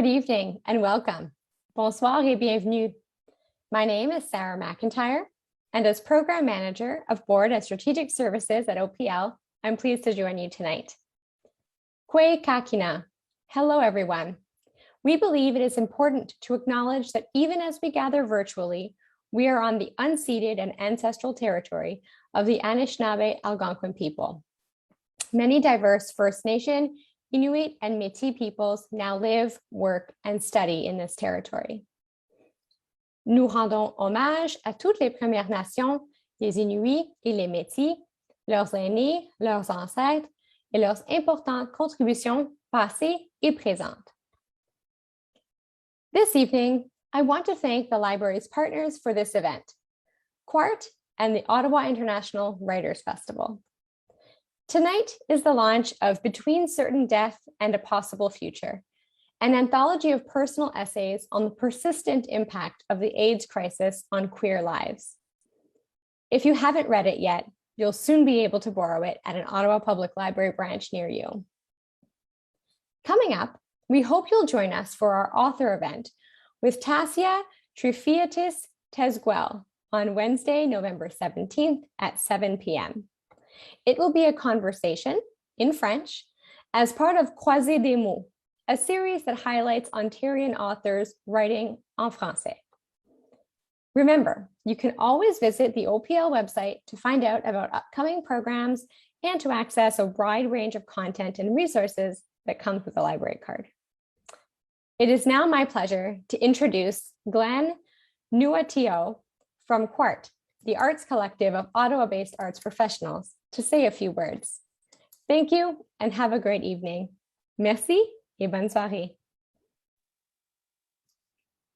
Good evening and welcome. Bonsoir et bienvenue. My name is Sarah McIntyre, and as Program Manager of Board and Strategic Services at OPL, I'm pleased to join you tonight. Kwe kakina. Hello, everyone. We believe it is important to acknowledge that even as we gather virtually, we are on the unceded and ancestral territory of the Anishinaabe Algonquin people. Many diverse First Nation, Inuit, and Métis peoples now live, work, and study in this territory. Nous rendons hommage à toutes les Premières Nations, les Inuits et les Métis, leurs aînés, leurs ancêtres, et leurs importantes contributions passées et présentes. This evening, I want to thank the library's partners for this event, QUART and the Ottawa International Writers Festival. Tonight is the launch of Between Certain Death and a Possible Future, an anthology of personal essays on the persistent impact of the AIDS crisis on queer lives. If you haven't read it yet, you'll soon be able to borrow it at an Ottawa Public Library branch near you. Coming up, we hope you'll join us for our author event with Tassia Trifiotis Tezguel on Wednesday, November 17th at 7 p.m. It will be a conversation in French as part of Croisée des mots, a series that highlights Ontarian authors writing en français. Remember, you can always visit the OPL website to find out about upcoming programs and to access a wide range of content and resources that comes with a library card. It is now my pleasure to introduce Glenn Nuatio from QUART, the arts collective of Ottawa-based arts professionals, to say a few words. Thank you and have a great evening. Merci et bonne soirée.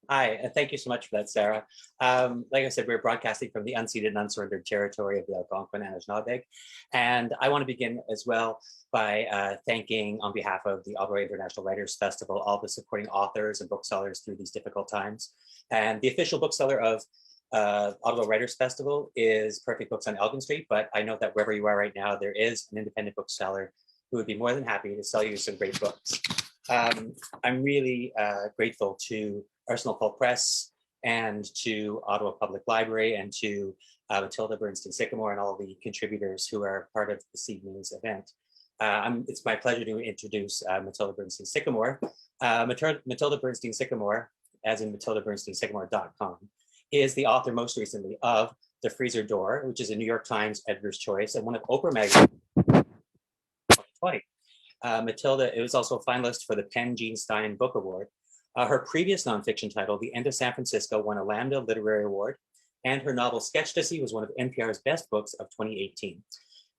Hi, and thank you so much for that, Sarah. Like I said, we're broadcasting from the unceded and unsurrendered territory of the Algonquin and Anishinaabe. And I want to begin as well by thanking, on behalf of the Ottawa International Writers Festival, all the supporting authors and booksellers through these difficult times. And the official bookseller of Ottawa Writers Festival is Perfect Books on Elgin Street, but I know that wherever you are right now, there is an independent bookseller who would be more than happy to sell you some great books. I'm really grateful to Arsenal Pole Press and to Ottawa Public Library and to Matilda Bernstein Sycamore and all the contributors who are part of this evening's event. It's my pleasure to introduce Matilda Bernstein Sycamore. Matilda Bernstein Sycamore, as in MatildaBernsteinSycamore.com, is the author most recently of The Freezer Door, which is a New York Times Editor's Choice and one of Oprah Magazine's 2020. Matilda was also a finalist for the Penn Gene Stein Book Award. Her previous nonfiction title, The End of San Francisco, won a Lambda Literary Award, and her novel Sketchtasy was one of NPR's best books of 2018.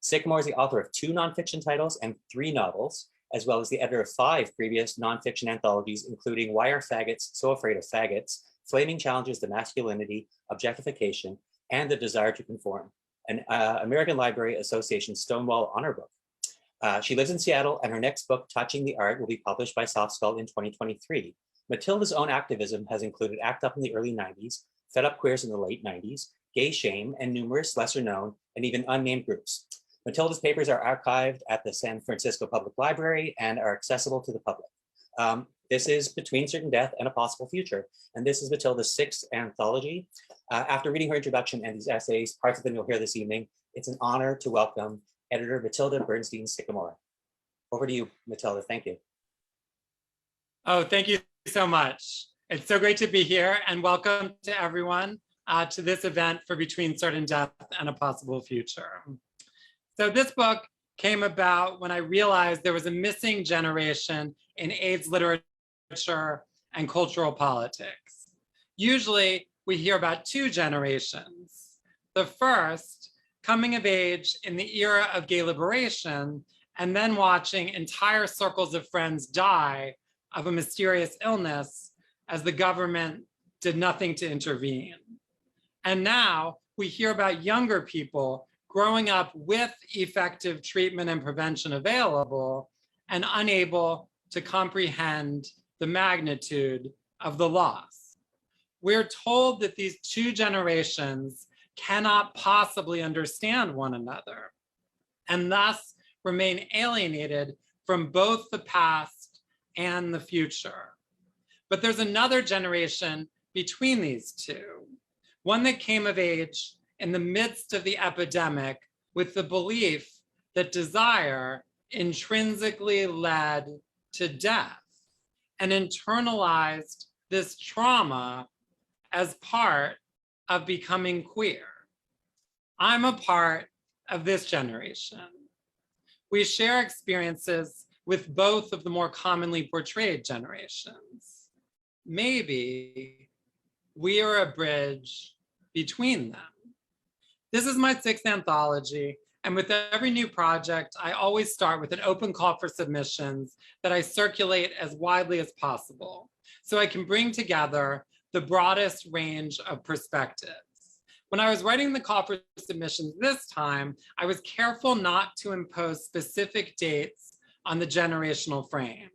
Sycamore is the author of 2 nonfiction titles and 3 novels, as well as the editor of 5 previous nonfiction anthologies, including Why Are Faggots So Afraid of Faggots?, Flaming Challenges to Masculinity, Objectification, and the Desire to Conform, an American Library Association Stonewall Honor Book. She lives in Seattle, and her next book, Touching the Art, will be published by Soft Skull in 2023. Matilda's own activism has included ACT UP in the early 90s, Fed Up Queers in the late 90s, Gay Shame, and numerous lesser known and even unnamed groups. Matilda's papers are archived at the San Francisco Public Library and are accessible to the public. This is Between Certain Death and a Possible Future, and this is Matilda's 6th anthology. After reading her introduction and these essays, parts of them you'll hear this evening, it's an honor to welcome editor Matilda Bernstein Sycamore. Over to you, Matilda. Thank you. Oh, thank you so much. It's so great to be here, and welcome to everyone to this event for Between Certain Death and a Possible Future. So this book came about when I realized there was a missing generation in AIDS literature and cultural politics. Usually we hear about 2 generations. The first, coming of age in the era of gay liberation, and then watching entire circles of friends die of a mysterious illness as the government did nothing to intervene. And now we hear about younger people growing up with effective treatment and prevention available and unable to comprehend the magnitude of the loss. We're told that these 2 generations cannot possibly understand one another and thus remain alienated from both the past and the future. But there's another generation between these two, one that came of age in the midst of the epidemic with the belief that desire intrinsically led to death and internalized this trauma as part of becoming queer. I'm a part of this generation. We share experiences with both of the more commonly portrayed generations. Maybe we are a bridge between them. This is my 6th anthology, and with every new project, I always start with an open call for submissions that I circulate as widely as possible, so I can bring together the broadest range of perspectives. When I was writing the call for submissions this time, I was careful not to impose specific dates on the generational frame,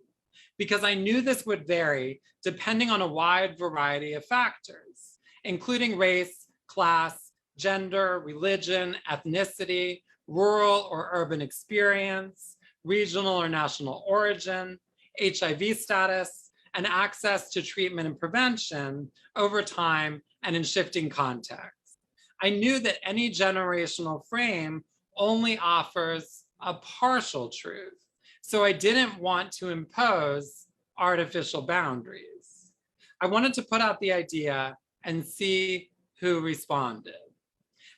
because I knew this would vary depending on a wide variety of factors, including race, class, gender, religion, ethnicity, rural or urban experience, regional or national origin, HIV status, and access to treatment and prevention over time and in shifting contexts. I knew that any generational frame only offers a partial truth, so I didn't want to impose artificial boundaries. I wanted to put out the idea and see who responded.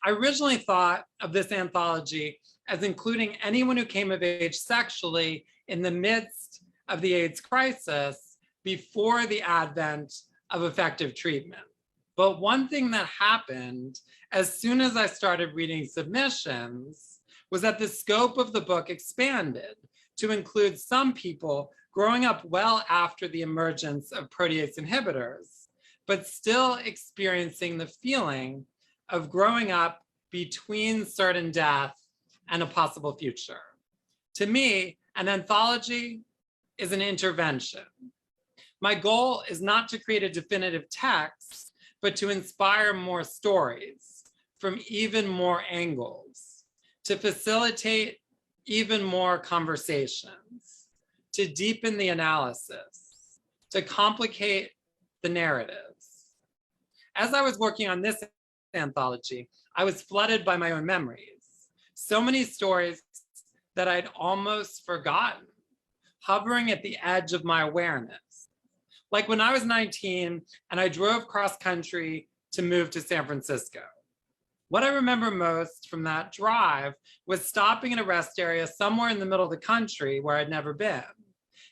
I originally thought of this anthology as including anyone who came of age sexually in the midst of the AIDS crisis before the advent of effective treatment. But one thing that happened as soon as I started reading submissions was that the scope of the book expanded to include some people growing up well after the emergence of protease inhibitors, but still experiencing the feeling of growing up between certain death and a possible future. To me, an anthology is an intervention. My goal is not to create a definitive text, but to inspire more stories from even more angles, to facilitate even more conversations, to deepen the analysis, to complicate the narratives. As I was working on this anthology, I was flooded by my own memories. So many stories that I'd almost forgotten, hovering at the edge of my awareness. Like when I was 19 and I drove cross country to move to San Francisco. What I remember most from that drive was stopping in a rest area somewhere in the middle of the country where I'd never been,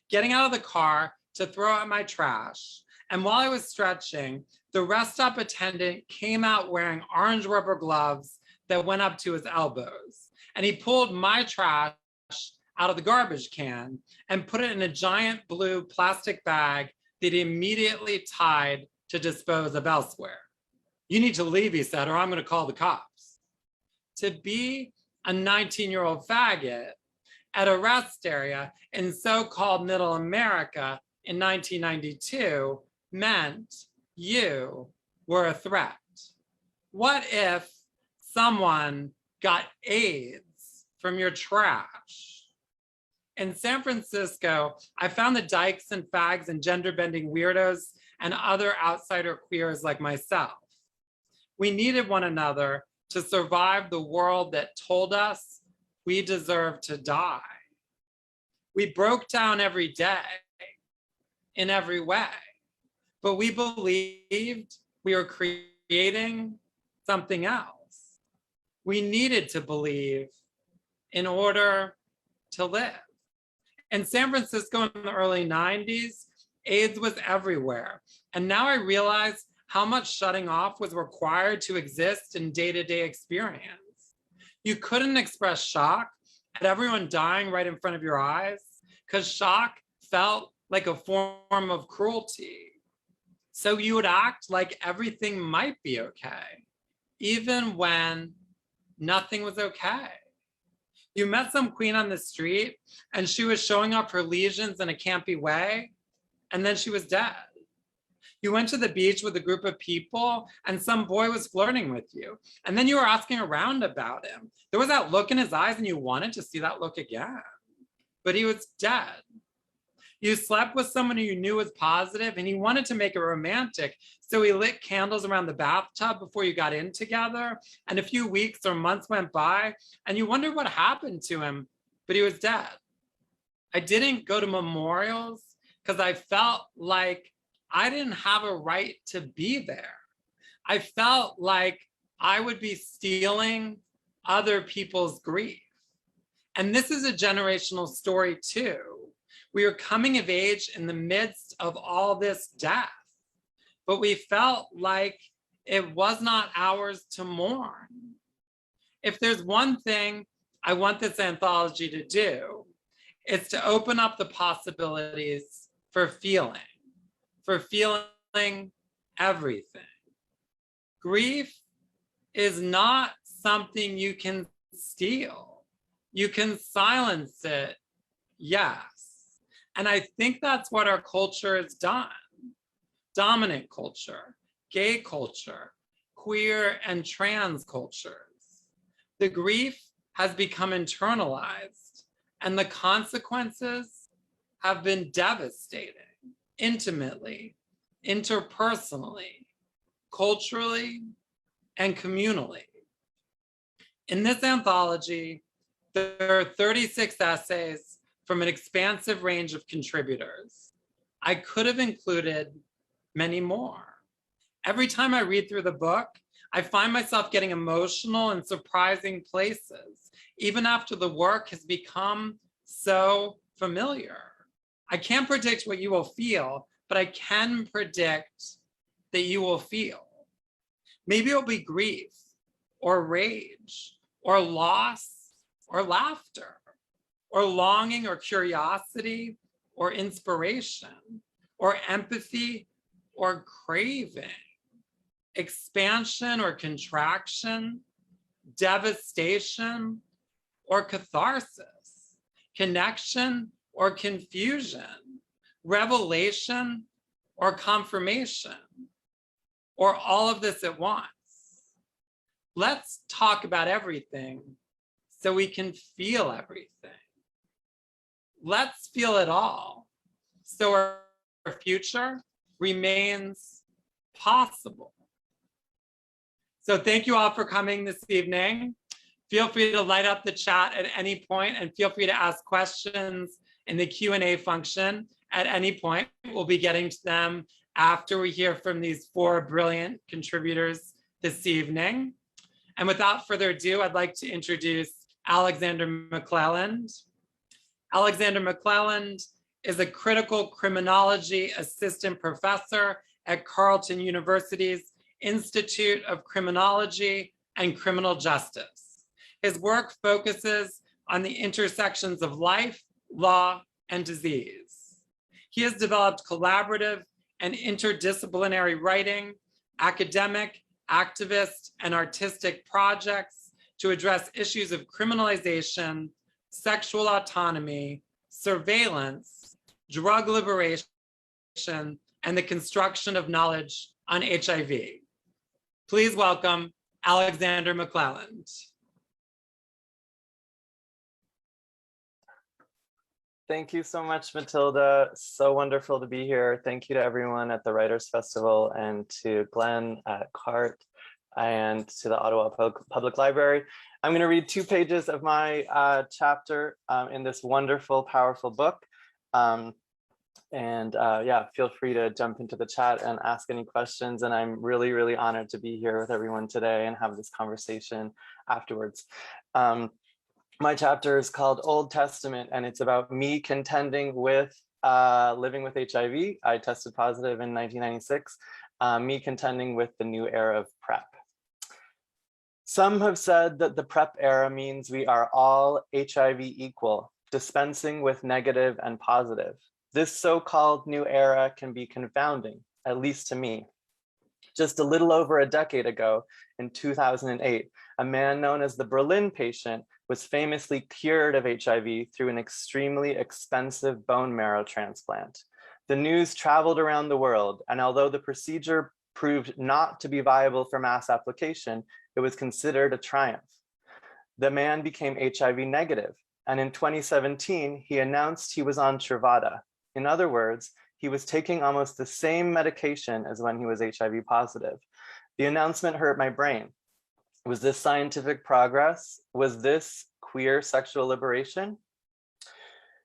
getting out of the car to throw out my trash. And while I was stretching, the rest stop attendant came out wearing orange rubber gloves that went up to his elbows. And he pulled my trash out of the garbage can and put it in a giant blue plastic bag that he immediately tied to dispose of elsewhere. "You need to leave," he said, "or I'm going to call the cops." To be a 19-year-old faggot at a rest area in so-called middle America in 1992 meant you were a threat. What if someone got AIDS from your trash? In San Francisco, I found the dykes and fags and gender-bending weirdos and other outsider queers like myself. We needed one another to survive the world that told us we deserve to die. We broke down every day in every way, but we believed we were creating something else. We needed to believe in order to live. In San Francisco in the early 90s, AIDS was everywhere. And now I realize how much shutting off was required to exist in day-to-day experience. You couldn't express shock at everyone dying right in front of your eyes because shock felt like a form of cruelty. So you would act like everything might be okay, even when nothing was okay. You met some queen on the street and she was showing off her lesions in a campy way, and then she was dead. You went to the beach with a group of people and some boy was flirting with you, and then you were asking around about him. There was that look in his eyes and you wanted to see that look again, but he was dead. You slept with someone who you knew was positive and you wanted to make it romantic. So he lit candles around the bathtub before you got in together. And a few weeks or months went by and you wondered what happened to him, but he was dead. I didn't go to memorials because I felt like I didn't have a right to be there. I felt like I would be stealing other people's grief. And this is a generational story too. We are coming of age in the midst of all this death, but we felt like it was not ours to mourn. If there's one thing I want this anthology to do, it's to open up the possibilities for feeling everything. Grief is not something you can steal. You can silence it, yes. And I think that's what our culture has done. Dominant culture, gay culture, queer and trans cultures. The grief has become internalized and the consequences have been devastating, intimately, interpersonally, culturally, and communally. In this anthology, there are 36 essays from an expansive range of contributors. I could have included many more. Every time I read through the book, I find myself getting emotional in surprising places, even after the work has become so familiar. I can't predict what you will feel, but I can predict that you will feel. Maybe it'll be grief or rage or loss or laughter or longing or curiosity or inspiration or empathy or craving, expansion or contraction, devastation or catharsis, connection or confusion, revelation or confirmation, or all of this at once. Let's talk about everything so we can feel everything. Let's feel it all so our future remains possible. So thank you all for coming this evening. Feel free to light up the chat at any point and feel free to ask questions in the Q&A function at any point. We'll be getting to them after we hear from these 4 brilliant contributors this evening. And without further ado, I'd like to introduce Alexander McClelland. Alexander McClelland is a critical criminology assistant professor at Carleton University's Institute of Criminology and Criminal Justice. His work focuses on the intersections of life, law, and disease. He has developed collaborative and interdisciplinary writing, academic, activist, and artistic projects to address issues of criminalization, sexual autonomy, surveillance, drug liberation, and the construction of knowledge on HIV. Please welcome Alexander McClelland. Thank you so much, Matilda. So wonderful to be here. Thank you to everyone at the Writers Festival and to Glenn at CART and to the Ottawa Public Library. I'm going to read 2 pages of my chapter in this wonderful, powerful book. Yeah, feel free to jump into the chat and ask any questions. And I'm really, really honored to be here with everyone today and have this conversation afterwards. My chapter is called Old Testament, and it's about me contending with living with HIV. I tested positive in 1996, me contending with the new era of PrEP. Some have said that the PrEP era means we are all HIV equal, dispensing with negative and positive. This so-called new era can be confounding, at least to me. Just a little over a decade ago, in 2008, a man known as the Berlin patient was famously cured of HIV through an extremely expensive bone marrow transplant. The news traveled around the world, and although the procedure proved not to be viable for mass application, it was considered a triumph. The man became HIV negative, and in 2017, he announced he was on Truvada, In other words, he was taking almost the same medication as when he was HIV positive. The announcement hurt my brain. Was this scientific progress? Was this queer sexual liberation?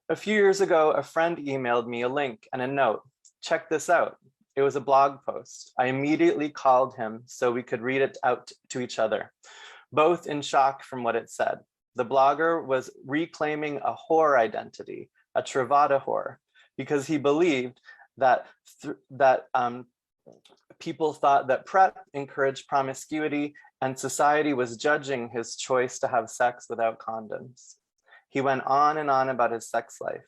A few years ago, a friend emailed me a link and a note. Check this out. It was a blog post. I immediately called him so we could read it out to each other, both in shock from what it said. The blogger was reclaiming a whore identity, a Truvada whore, because he believed that people thought that PrEP encouraged promiscuity and society was judging his choice to have sex without condoms. He went on and on about his sex life.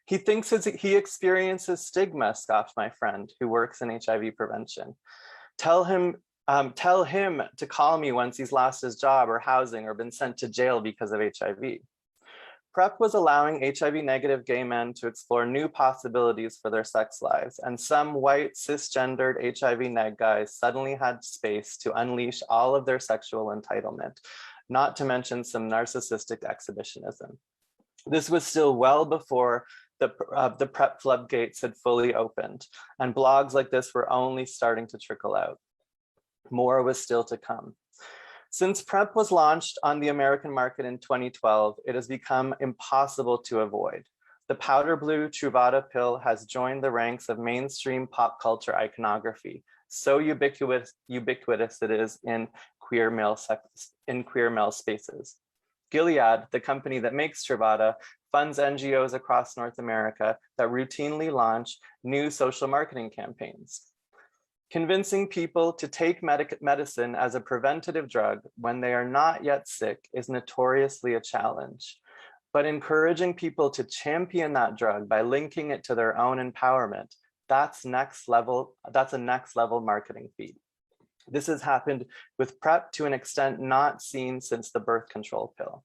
He thinks he experiences stigma, scoffed my friend who works in HIV prevention. Tell him to call me once he's lost his job or housing or been sent to jail because of HIV. PrEP was allowing HIV-negative gay men to explore new possibilities for their sex lives, and some white cisgendered HIV-neg guys suddenly had space to unleash all of their sexual entitlement, not to mention some narcissistic exhibitionism. This was still well before the PrEP floodgates had fully opened, and blogs like this were only starting to trickle out. More was still to come. Since PrEP was launched on the American market in 2012, it has become impossible to avoid. The powder blue Truvada pill has joined the ranks of mainstream pop culture iconography. So ubiquitous it is in queer male spaces. Gilead, the company that makes Truvada, funds NGOs across North America that routinely launch new social marketing campaigns. Convincing people to take medicine as a preventative drug when they are not yet sick is notoriously a challenge. But encouraging people to champion that drug by linking it to their own empowerment, that's a next level marketing feat. This has happened with PrEP to an extent not seen since the birth control pill.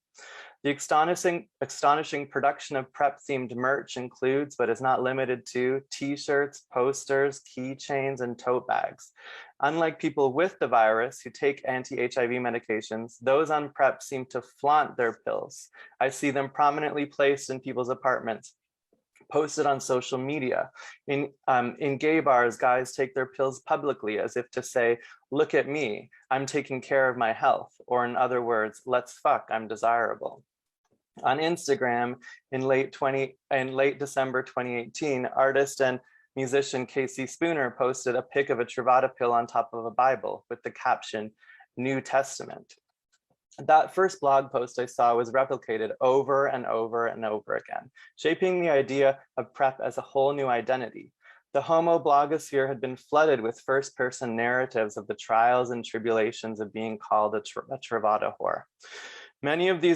The astonishing production of PrEP-themed merch includes, but is not limited to, t-shirts, posters, keychains, and tote bags. Unlike people with the virus who take anti-HIV medications, those on PrEP seem to flaunt their pills. I see them prominently placed in people's apartments, posted on social media. In gay bars, guys take their pills publicly as if to say, look at me, I'm taking care of my health. Or in other words, let's fuck, I'm desirable. On Instagram, in late December 2018, artist and musician Casey Spooner posted a pic of a Truvada pill on top of a Bible with the caption, New Testament. That first blog post I saw was replicated over and over and over again, shaping the idea of PrEP as a whole new identity. The homo blogosphere had been flooded with first-person narratives of the trials and tribulations of being called a Truvada whore. Many of the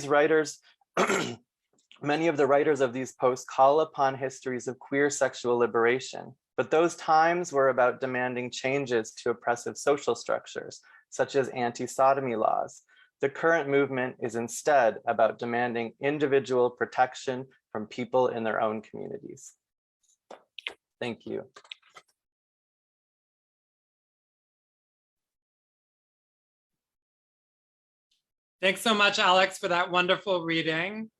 writers of these posts call upon histories of queer sexual liberation, but those times were about demanding changes to oppressive social structures, such as anti-sodomy laws. The current movement is instead about demanding individual protection from people in their own communities. Thank you. Thanks so much, Alex, for that wonderful reading.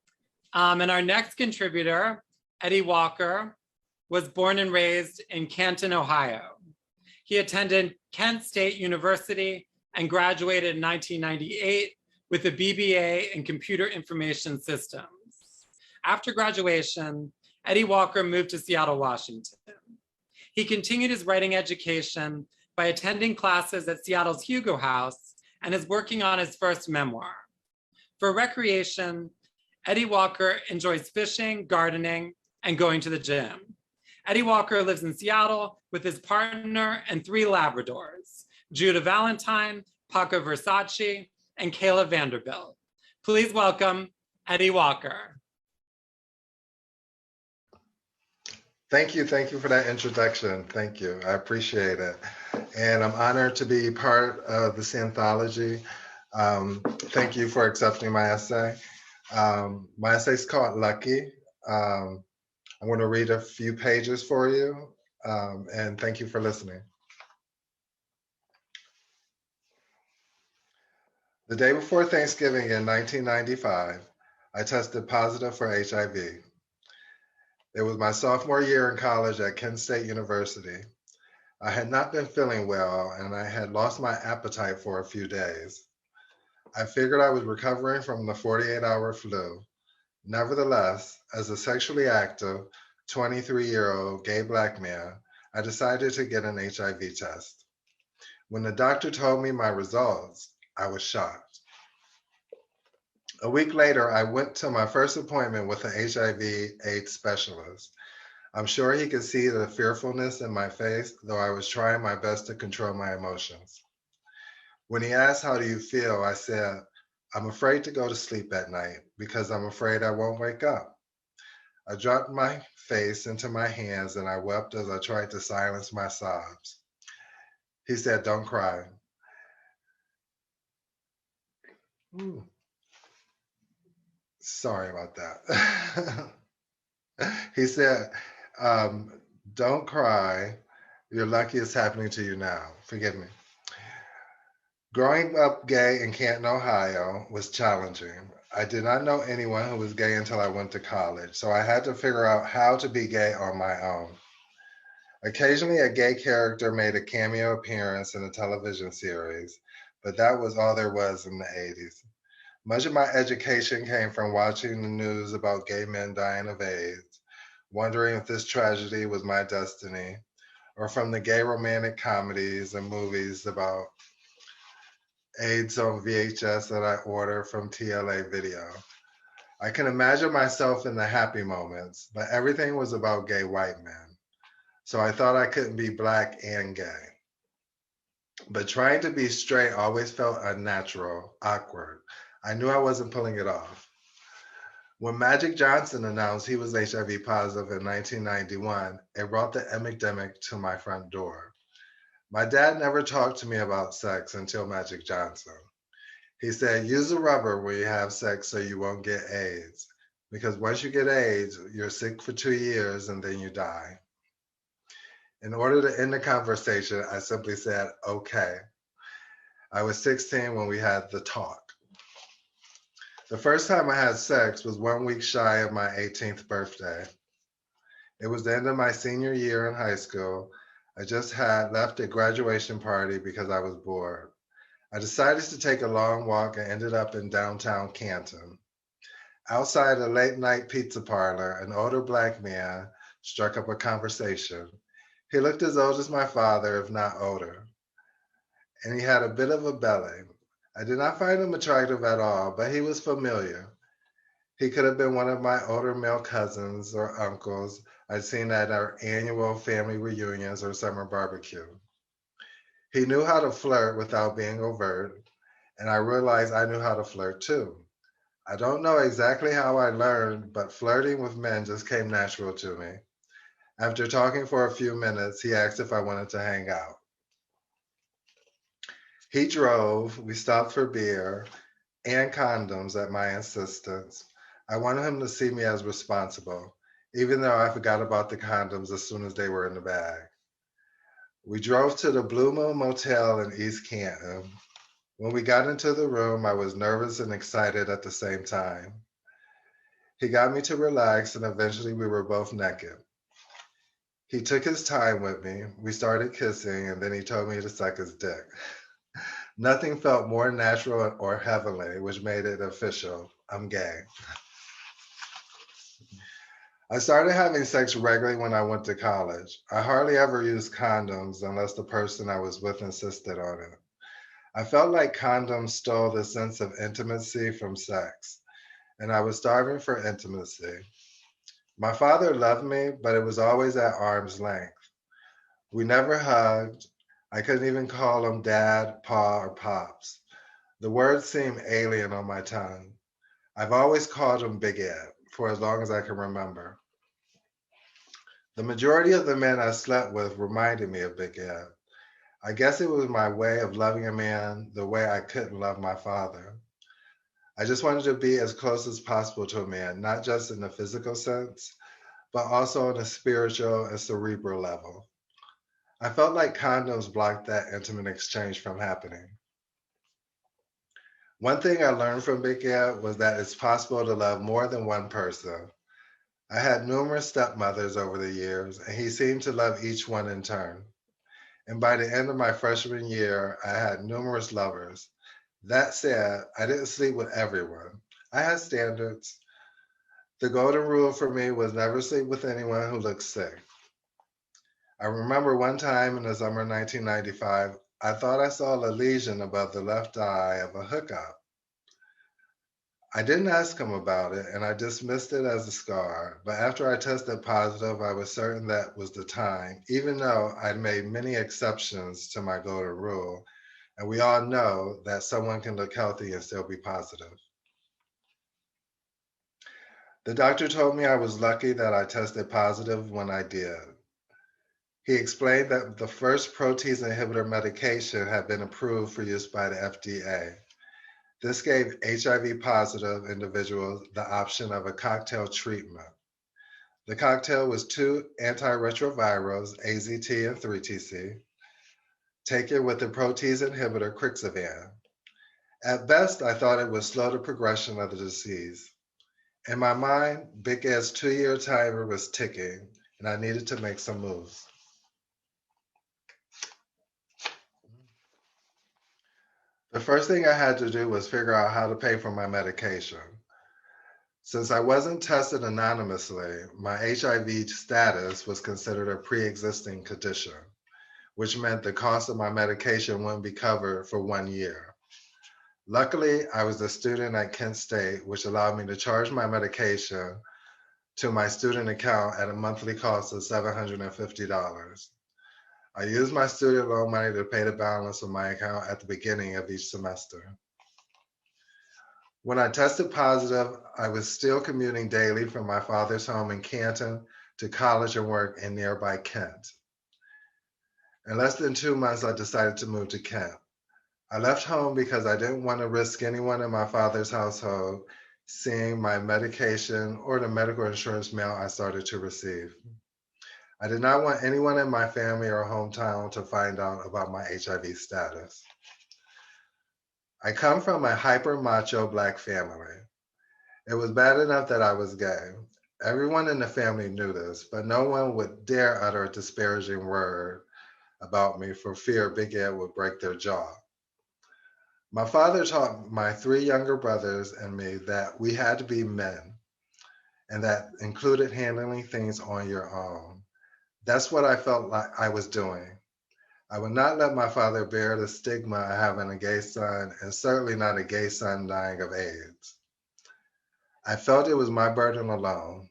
And our next contributor, Eddie Walker, was born and raised in Canton, Ohio. He attended Kent State University and graduated in 1998 with a BBA in Computer Information Systems. After graduation, Eddie Walker moved to Seattle, Washington. He continued his writing education by attending classes at Seattle's Hugo House and is working on his first memoir. For recreation, Eddie Walker enjoys fishing, gardening, and going to the gym. Eddie Walker lives in Seattle with his partner and 3 Labradors, Judah Valentine, Paco Versace, and Kayla Vanderbilt. Please welcome Eddie Walker. Thank you for that introduction. Thank you, I appreciate it. And I'm honored to be part of this anthology. Thank you for accepting my essay. My essay is called Lucky. I'm going to read a few pages for you, and thank you for listening. The day before Thanksgiving in 1995, I tested positive for HIV. It was my sophomore year in college at Kent State University. I had not been feeling well and I had lost my appetite for a few days. I figured I was recovering from the 48-hour flu. Nevertheless, as a sexually active 23-year-old gay Black man, I decided to get an HIV test. When the doctor told me my results, I was shocked. A week later, I went to my first appointment with an HIV/AIDS specialist. I'm sure he could see the fearfulness in my face, though I was trying my best to control my emotions. When he asked, "How do you feel?" I said, "I'm afraid to go to sleep at night because I'm afraid I won't wake up." I dropped my face into my hands and I wept as I tried to silence my sobs. He said, "Don't cry." Ooh, sorry about that. He said, "Don't cry. You're lucky it's happening to you now. Forgive me." Growing up gay in Canton, Ohio was challenging. I did not know anyone who was gay until I went to college, so I had to figure out how to be gay on my own. Occasionally, a gay character made a cameo appearance in a television series, but that was all there was in the 80s. Much of my education came from watching the news about gay men dying of AIDS, wondering if this tragedy was my destiny, or from the gay romantic comedies and movies about AIDS on VHS that I order from TLA Video. I can imagine myself in the happy moments, but everything was about gay white men. So I thought I couldn't be Black and gay. But trying to be straight always felt unnatural, awkward. I knew I wasn't pulling it off. When Magic Johnson announced he was HIV positive in 1991, it brought the epidemic to my front door. My dad never talked to me about sex until Magic Johnson. He said, "Use a rubber when you have sex so you won't get AIDS. Because once you get AIDS, you're sick for 2 years and then you die." In order to end the conversation, I simply said, "Okay." I was 16 when we had the talk. The first time I had sex was 1 week shy of my 18th birthday. It was the end of my senior year in high school. I just had left a graduation party because I was bored. I decided to take a long walk and ended up in downtown Canton. Outside a late night pizza parlor, an older Black man struck up a conversation. He looked as old as my father, if not older, and he had a bit of a belly. I did not find him attractive at all, but he was familiar. He could have been one of my older male cousins or uncles I'd seen at our annual family reunions or summer barbecue. He knew how to flirt without being overt, and I realized I knew how to flirt too. I don't know exactly how I learned, but flirting with men just came natural to me. After talking for a few minutes, he asked if I wanted to hang out. He drove, we stopped for beer and condoms at my insistence. I wanted him to see me as responsible, even though I forgot about the condoms as soon as they were in the bag. We drove to the Blue Moon Motel in East Canton. When we got into the room, I was nervous and excited at the same time. He got me to relax, and eventually we were both naked. He took his time with me. We started kissing, and then he told me to suck his dick. Nothing felt more natural or heavenly, which made it official. I'm gay. I started having sex regularly when I went to college. I hardly ever used condoms unless the person I was with insisted on it. I felt like condoms stole the sense of intimacy from sex, and I was starving for intimacy. My father loved me, but it was always at arm's length. We never hugged. I couldn't even call him dad, pa, or pops. The words seemed alien on my tongue. I've always called him Big Ed for as long as I can remember. The majority of the men I slept with reminded me of Big Ed. I guess it was my way of loving a man the way I couldn't love my father. I just wanted to be as close as possible to a man, not just in the physical sense, but also on a spiritual and cerebral level. I felt like condoms blocked that intimate exchange from happening. One thing I learned from Big Ed was that it's possible to love more than one person. I had numerous stepmothers over the years, and he seemed to love each one in turn. And by the end of my freshman year, I had numerous lovers. That said, I didn't sleep with everyone. I had standards. The golden rule for me was never sleep with anyone who looked sick. I remember one time in the summer of 1995, I thought I saw a lesion above the left eye of a hookup. I didn't ask him about it and I dismissed it as a scar, but after I tested positive, I was certain that was the time, even though I'd made many exceptions to my golden rule. And we all know that someone can look healthy and still be positive. The doctor told me I was lucky that I tested positive when I did. He explained that the first protease inhibitor medication had been approved for use by the FDA. This gave HIV positive individuals the option of a cocktail treatment. The cocktail was 2 antiretrovirals, AZT and 3TC, taken with the protease inhibitor Crixivan. At best, I thought it would slow the progression of the disease. In my mind, Big Ed's 2-year timer was ticking, and I needed to make some moves. The first thing I had to do was figure out how to pay for my medication. Since I wasn't tested anonymously, my HIV status was considered a pre-existing condition, which meant the cost of my medication wouldn't be covered for 1 year. Luckily, I was a student at Kent State, which allowed me to charge my medication to my student account at a monthly cost of $750. I used my student loan money to pay the balance of my account at the beginning of each semester. When I tested positive, I was still commuting daily from my father's home in Canton to college and work in nearby Kent. In less than 2 months, I decided to move to Kent. I left home because I didn't want to risk anyone in my father's household seeing my medication or the medical insurance mail I started to receive. I did not want anyone in my family or hometown to find out about my HIV status. I come from a hyper macho Black family. It was bad enough that I was gay. Everyone in the family knew this, but no one would dare utter a disparaging word about me for fear Big Ed would break their jaw. My father taught my 3 younger brothers and me that we had to be men, and that included handling things on your own. That's what I felt like I was doing. I would not let my father bear the stigma of having a gay son, and certainly not a gay son dying of AIDS. I felt it was my burden alone.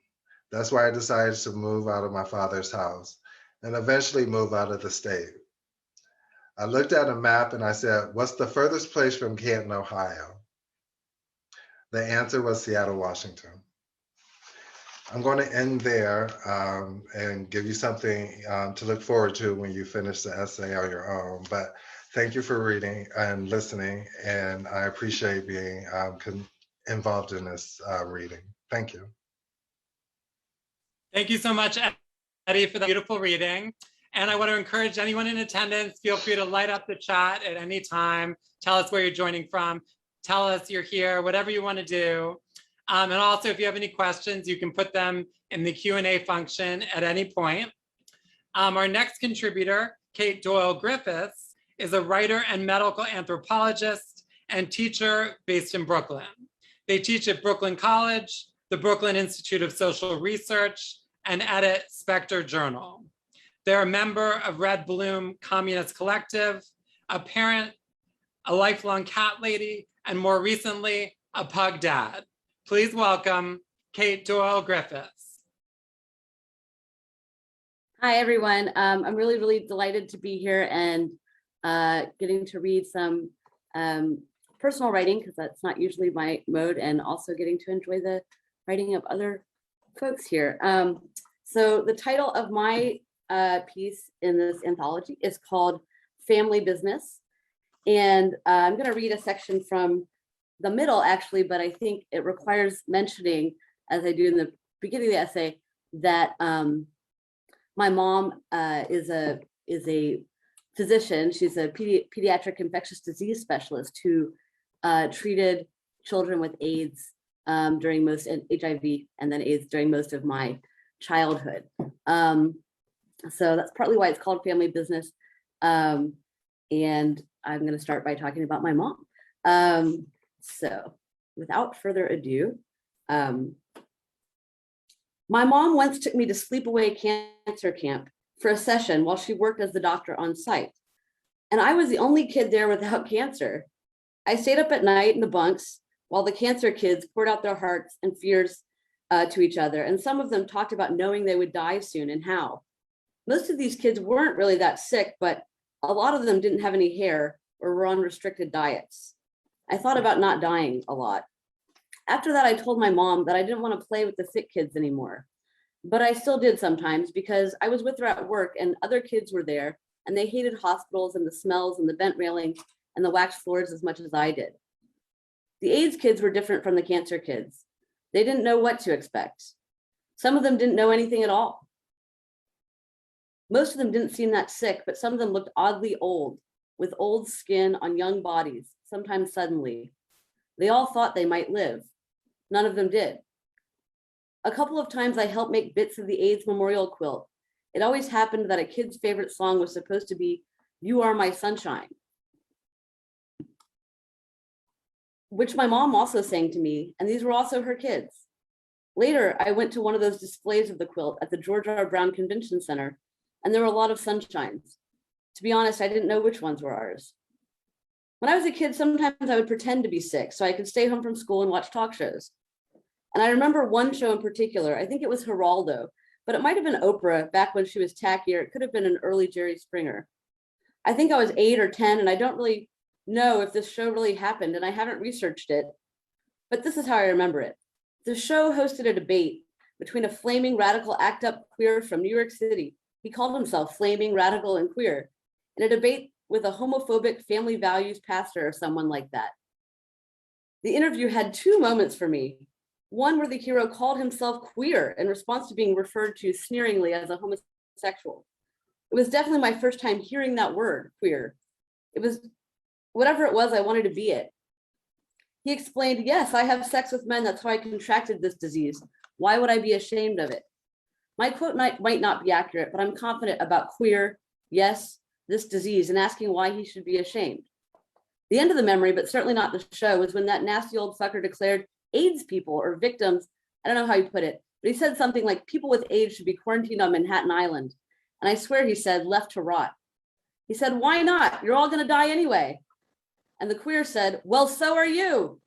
That's why I decided to move out of my father's house and eventually move out of the state. I looked at a map and I said, what's the furthest place from Canton, Ohio? The answer was Seattle, Washington. I'm going to end there and give you something to look forward to when you finish the essay on your own. But thank you for reading and listening, and I appreciate being involved in this reading. Thank you. Thank you so much, Eddie, for the beautiful reading. And I want to encourage anyone in attendance, feel free to light up the chat at any time. Tell us where you're joining from. Tell us you're here, whatever you want to do. And also, if you have any questions, you can put them in the Q&A function at any point. Our next contributor, Kate Doyle Griffiths, is a writer and medical anthropologist and teacher based in Brooklyn. They teach at Brooklyn College, the Brooklyn Institute of Social Research, and edit Spectre Journal. They're a member of Red Bloom Communist Collective, a parent, a lifelong cat lady, and more recently, a pug dad. Please welcome Kate Doyle Griffiths. Hi, everyone. I'm really, really delighted to be here and getting to read some personal writing, because that's not usually my mode, and also getting to enjoy the writing of other folks here. So the title of my piece in this anthology is called Family Business. And I'm going to read a section from the middle, actually, but I think it requires mentioning, as I do in the beginning of the essay, that my mom is a physician. She's a pediatric infectious disease specialist who treated children with AIDS during most and HIV and then AIDS during most of my childhood. So that's partly why it's called Family Business. And I'm going to start by talking about my mom. So without further ado, my mom once took me to sleepaway cancer camp for a session while she worked as the doctor on site. And I was the only kid there without cancer. I stayed up at night in the bunks while the cancer kids poured out their hearts and fears to each other. And some of them talked about knowing they would die soon and how. Most of these kids weren't really that sick, but a lot of them didn't have any hair or were on restricted diets. I thought about not dying a lot. After that, I told my mom that I didn't want to play with the sick kids anymore, but I still did sometimes because I was with her at work and other kids were there and they hated hospitals and the smells and the bent railing and the waxed floors as much as I did. The AIDS kids were different from the cancer kids. They didn't know what to expect. Some of them didn't know anything at all. Most of them didn't seem that sick, but some of them looked oddly old, with old skin on young bodies, sometimes suddenly. They all thought they might live. None of them did. A couple of times I helped make bits of the AIDS memorial quilt. It always happened that a kid's favorite song was supposed to be "You Are My Sunshine," which my mom also sang to me, and these were also her kids. Later, I went to one of those displays of the quilt at the George R. Brown Convention Center, and there were a lot of sunshines. To be honest, I didn't know which ones were ours. When I was a kid, sometimes I would pretend to be sick so I could stay home from school and watch talk shows. And I remember one show in particular, I think it was Geraldo, but it might have been Oprah back when she was tackier. It could have been an early Jerry Springer. I think I was 8 or 10, and I don't really know if this show really happened, and I haven't researched it, but this is how I remember it. The show hosted a debate between a flaming radical act up queer from New York City. He called himself Flaming, Radical, and Queer, in a debate with a homophobic family values pastor or someone like that. The interview had 2 moments for me. One where the hero called himself queer in response to being referred to sneeringly as a homosexual. It was definitely my first time hearing that word, queer. It was whatever it was, I wanted to be it. He explained, yes, I have sex with men. That's how I contracted this disease. Why would I be ashamed of it? My quote might not be accurate, but I'm confident about queer, yes, this disease, and asking why he should be ashamed. The end of the memory, but certainly not the show, was when that nasty old fucker declared AIDS people or victims, I don't know how he put it, but he said something like people with AIDS should be quarantined on Manhattan Island. And I swear he said left to rot. He said, why not? You're all gonna die anyway. And the queer said, well, so are you.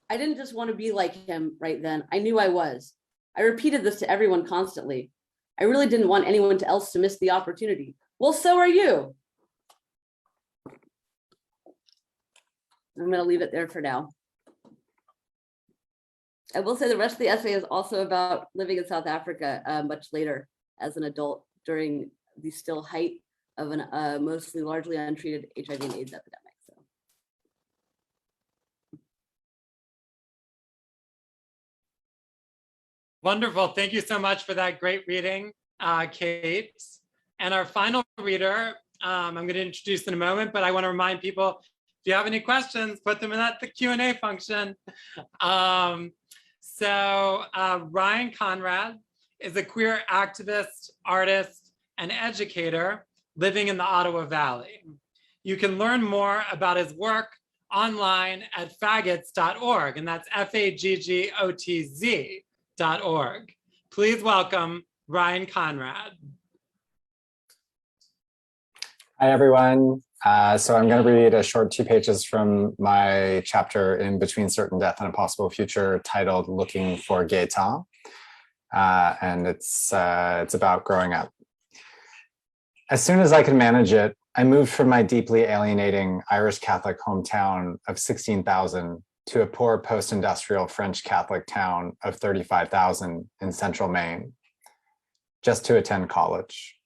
I didn't just want to be like him right then. I knew I was. I repeated this to everyone constantly. I really didn't want anyone else to miss the opportunity. Well, so are you. I'm going to leave it there for now. I will say the rest of the essay is also about living in South Africa much later as an adult during the still height of a mostly largely untreated HIV and AIDS epidemic. So. Wonderful. Thank you so much for that great reading, Kate. And our final reader, I'm going to introduce in a moment, but I want to remind people, if you have any questions, put them in the Q&A function. Ryan Conrad is a queer activist, artist, and educator living in the Ottawa Valley. You can learn more about his work online at faggots.org, and that's FAGGOTZ.org. Please welcome Ryan Conrad. Hi, everyone. So I'm going to read a short 2 pages from my chapter in Between Certain Death and a Possible Future titled Looking for Gaëtan. And it's about growing up. As soon as I could manage it, I moved from my deeply alienating Irish Catholic hometown of 16,000 to a poor post-industrial French Catholic town of 35,000 in central Maine, just to attend college.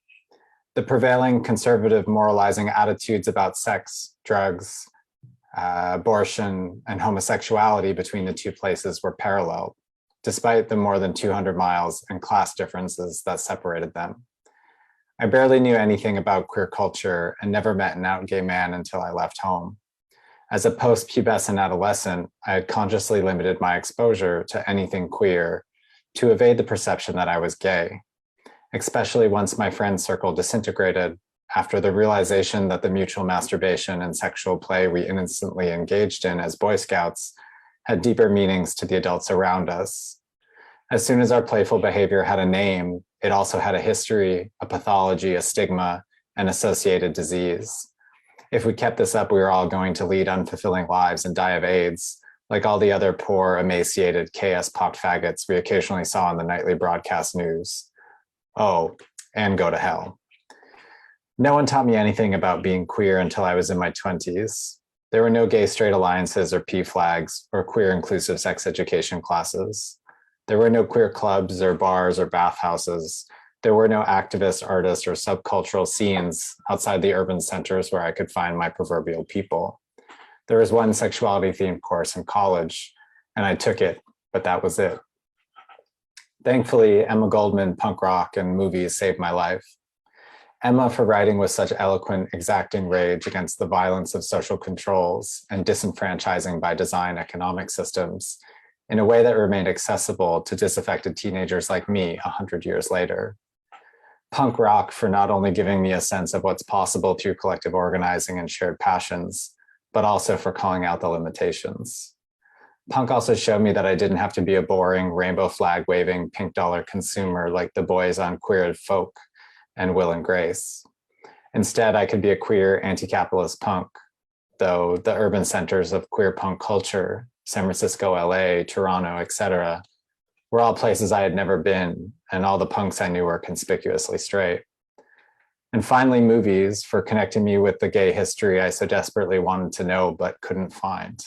The prevailing conservative moralizing attitudes about sex, drugs, abortion, and homosexuality between the 2 places were parallel, despite the more than 200 miles and class differences that separated them. I barely knew anything about queer culture and never met an out gay man until I left home. As a post-pubescent adolescent, I had consciously limited my exposure to anything queer to evade the perception that I was gay, especially once my friend circle disintegrated after the realization that the mutual masturbation and sexual play we innocently engaged in as Boy Scouts had deeper meanings to the adults around us. As soon as our playful behavior had a name, it also had a history, a pathology, a stigma, and associated disease. If we kept this up, we were all going to lead unfulfilling lives and die of AIDS, like all the other poor, emaciated, KS-popped faggots we occasionally saw on the nightly broadcast news. Oh, and go to hell. No one taught me anything about being queer until I was in my 20s. There were no gay straight alliances or PFLAGs or queer inclusive sex education classes. There were no queer clubs or bars or bathhouses. There were no activist, artists, or subcultural scenes outside the urban centers where I could find my proverbial people. There was one sexuality-themed course in college, and I took it, but that was it. Thankfully, Emma Goldman, punk rock, and movies saved my life. Emma for writing with such eloquent, exacting rage against the violence of social controls and disenfranchising by design economic systems in a way that remained accessible to disaffected teenagers like me 100 years later. Punk rock for not only giving me a sense of what's possible through collective organizing and shared passions, but also for calling out the limitations. Punk also showed me that I didn't have to be a boring, rainbow flag waving, pink dollar consumer like the boys on Queer Folk and Will and Grace. Instead, I could be a queer anti-capitalist punk, though the urban centers of queer punk culture, San Francisco, LA, Toronto, etc., were all places I had never been, and all the punks I knew were conspicuously straight. And finally, movies for connecting me with the gay history I so desperately wanted to know but couldn't find.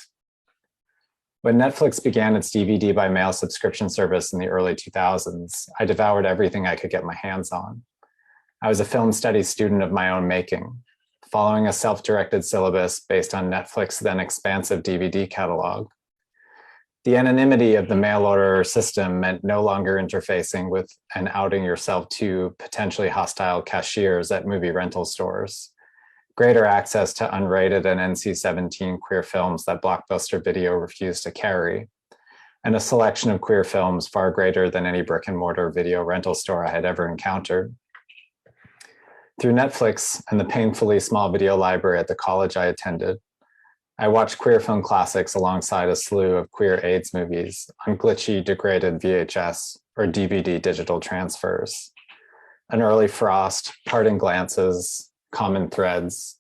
When Netflix began its DVD by mail subscription service in the early 2000s, I devoured everything I could get my hands on. I was a film studies student of my own making, following a self-directed syllabus based on Netflix's then expansive DVD catalog. The anonymity of the mail order system meant no longer interfacing with and outing yourself to potentially hostile cashiers at movie rental stores, greater access to unrated and NC-17 queer films that Blockbuster Video refused to carry, and a selection of queer films far greater than any brick and mortar video rental store I had ever encountered. Through Netflix and the painfully small video library at the college I attended, I watched queer film classics alongside a slew of queer AIDS movies on glitchy, degraded VHS or DVD digital transfers. An Early Frost, Parting Glances, Common Threads,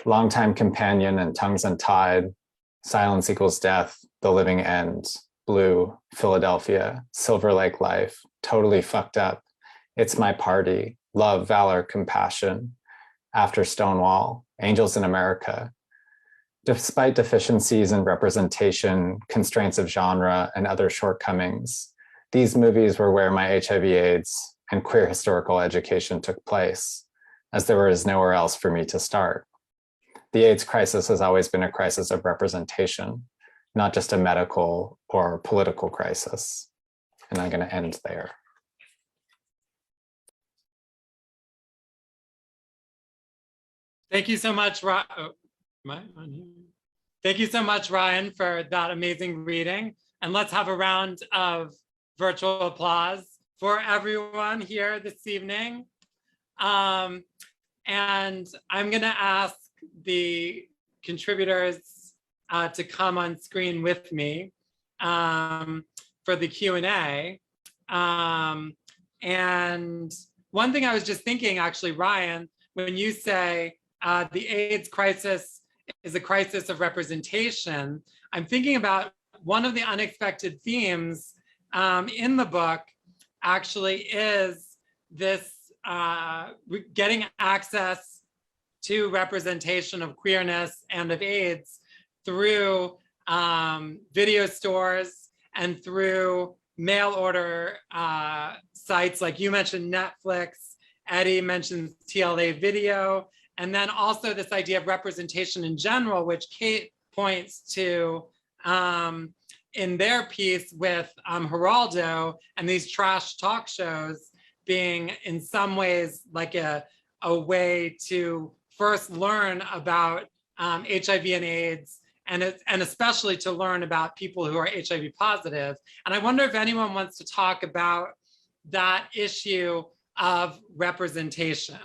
Longtime Companion and Tongues Untied, Silence Equals Death, The Living End, Blue, Philadelphia, Silver Lake Life, Totally Fucked Up, It's My Party, Love, Valor, Compassion, After Stonewall, Angels in America. Despite deficiencies in representation, constraints of genre, and other shortcomings, these movies were where my HIV/AIDS and queer historical education took place, as there was nowhere else for me to start. The AIDS crisis has always been a crisis of representation, not just a medical or political crisis. And I'm going to end there. Thank you so much, Thank you so much, Ryan, for that amazing reading. And let's have a round of virtual applause for everyone here this evening. And I'm gonna ask the contributors to come on screen with me for the Q&A. And one thing I was just thinking, actually, Ryan, when you say the AIDS crisis is a crisis of representation, I'm thinking about one of the unexpected themes in the book actually is this getting access to representation of queerness and of AIDS through video stores and through mail order sites like you mentioned Netflix, Eddie mentions TLA Video, and then also this idea of representation in general, which Kate points to in their piece with Geraldo and these trash talk shows being in some ways like a way to first learn about HIV and AIDS and especially to learn about people who are HIV positive. And I wonder if anyone wants to talk about that issue of representation.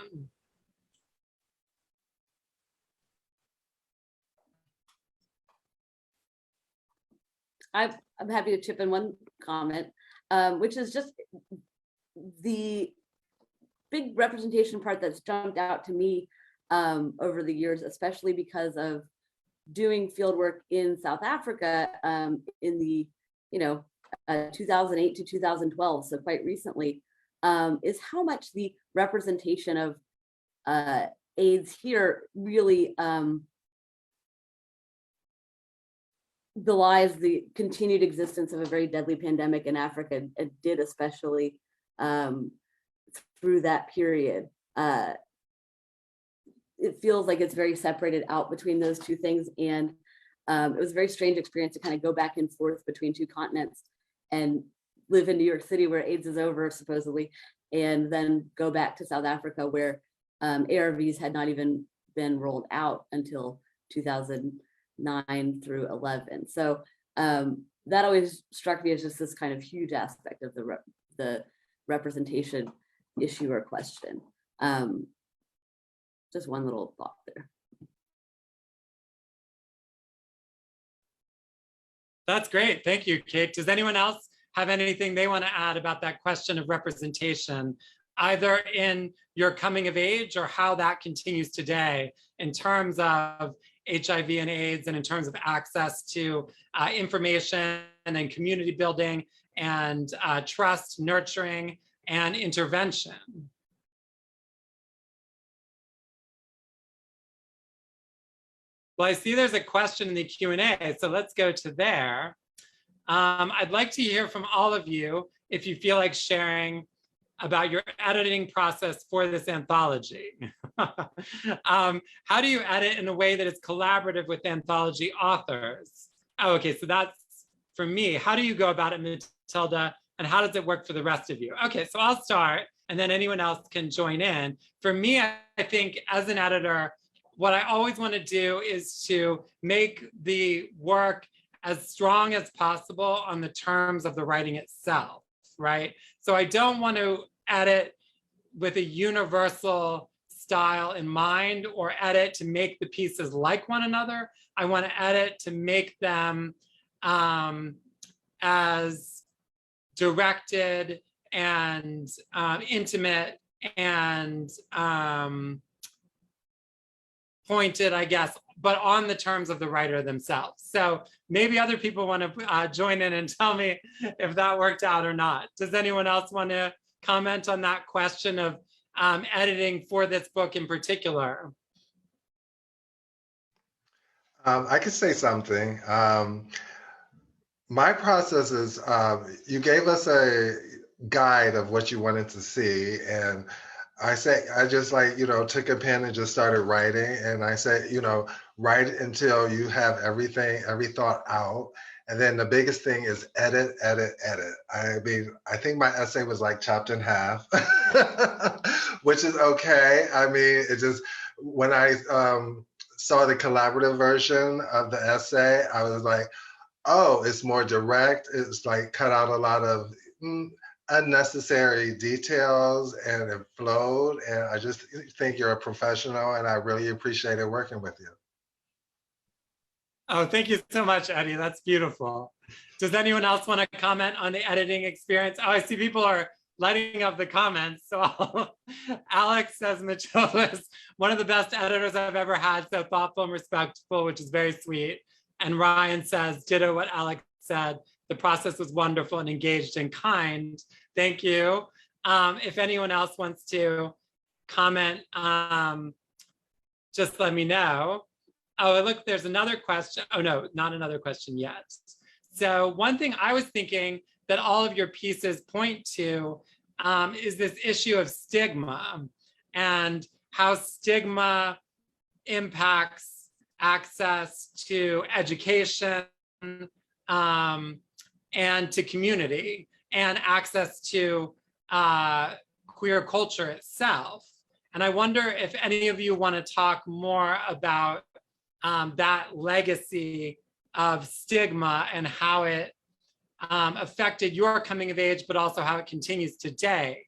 I'm happy to chip in one comment, which is just the big representation part that's jumped out to me over the years, especially because of doing field work in South Africa in the 2008 to 2012, so quite recently, is how much the representation of AIDS here really belies the continued existence of a very deadly pandemic in Africa. It did, especially through that period. It feels like it's very separated out between those two things. And it was a very strange experience to kind of go back and forth between two continents and live in New York City where AIDS is over, supposedly, and then go back to South Africa where ARVs had not even been rolled out until 2009 through 11. So that always struck me as just this kind of huge aspect of the representation issue or question. Just one little thought there. That's great. Thank you, Kate. Does anyone else have anything they want to add about that question of representation, either in your coming of age or how that continues today in terms of HIV and AIDS and in terms of access to information and community building and trust, nurturing, and intervention? Well, I see there's a question in the Q&A, so let's go to there. I'd like to hear from all of you if you feel like sharing about your editing process for this anthology. How do you edit in a way that is collaborative with anthology authors? Oh, okay, so that's for me. How do you go about it, Matilda, and how does it work for the rest of you? Okay, so I'll start, and then anyone else can join in. For me, I think as an editor, what I always want to do is to make the work as strong as possible on the terms of the writing itself, right? So I don't want to edit with a universal style in mind or edit to make the pieces like one another. I want to edit to make them as directed and intimate and pointed, I guess, but on the terms of the writer themselves. So maybe other people want to join in and tell me if that worked out or not. Does anyone else want to comment on that question of editing for this book in particular? I could say something. My process is, you gave us a guide of what you wanted to see, and I just took a pen and just started writing, and I said, write until you have every thought out. And then the biggest thing is edit, edit, edit. I mean, I think my essay was like chopped in half, which is okay. I mean, it just, when I saw the collaborative version of the essay, I was like, oh, it's more direct. It's like cut out a lot of unnecessary details, and it flowed. And I just think you're a professional, and I really appreciated working with you. Oh, thank you so much, Eddie. That's beautiful. Does anyone else want to comment on the editing experience? Oh, I see people are lighting up the comments. So Alex says, Matilda is one of the best editors I've ever had, so thoughtful and respectful, which is very sweet. And Ryan says, ditto what Alex said. The process was wonderful and engaged and kind. Thank you. If anyone else wants to comment, just let me know. Oh, look, there's another question. Oh no, not another question yet. So one thing I was thinking that all of your pieces point to is this issue of stigma and how stigma impacts access to education and to community and access to queer culture itself. And I wonder if any of you want to talk more about that legacy of stigma and how it affected your coming of age, but also how it continues today.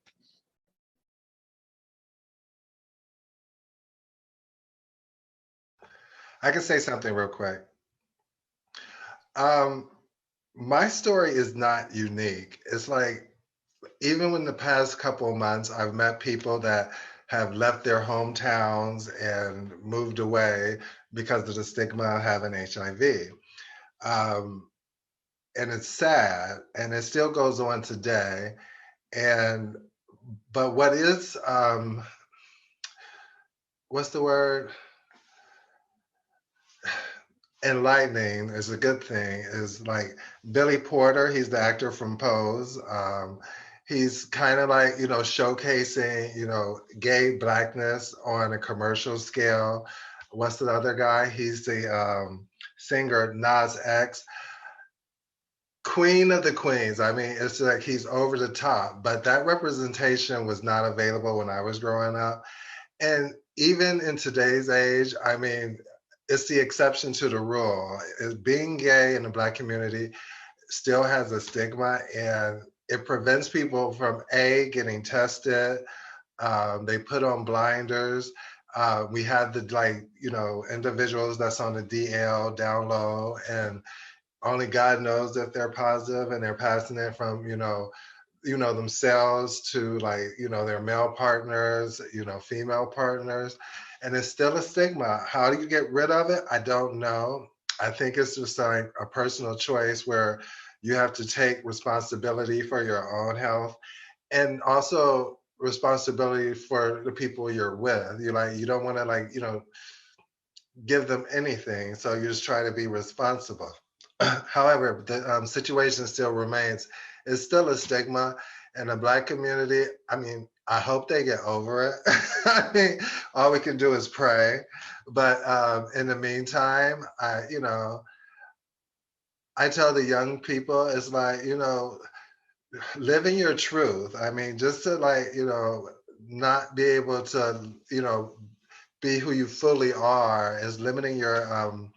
I can say something real quick. My story is not unique. It's like, even in the past couple of months, I've met people that have left their hometowns and moved away because of the stigma of having HIV. And it's sad, and it still goes on today. But what is, what's the word? Enlightening is a good thing, is like Billy Porter. He's the actor from Pose. He's kind of like, showcasing, gay blackness on a commercial scale. What's the other guy? He's the singer Nas X. Queen of the Queens. I mean, it's like he's over the top, but that representation was not available when I was growing up. And even in today's age, I mean, it's the exception to the rule. Being gay in the Black community still has a stigma, and it prevents people from getting tested. They put on blinders. We have individuals that's on the DL down low, and only God knows if they're positive, and they're passing it from themselves to their male partners, female partners. And it's still a stigma. How do you get rid of it? I don't know. I think it's just like a personal choice where you have to take responsibility for your own health, and also responsibility for the people you're with. You don't want to give them anything. So you just try to be responsible. However, the situation still remains. It's still a stigma in the Black community. I mean, I hope they get over it. I mean, all we can do is pray. But in the meantime, I tell the young people, it's like, living your truth. I mean, just to not be able to, be who you fully are is limiting your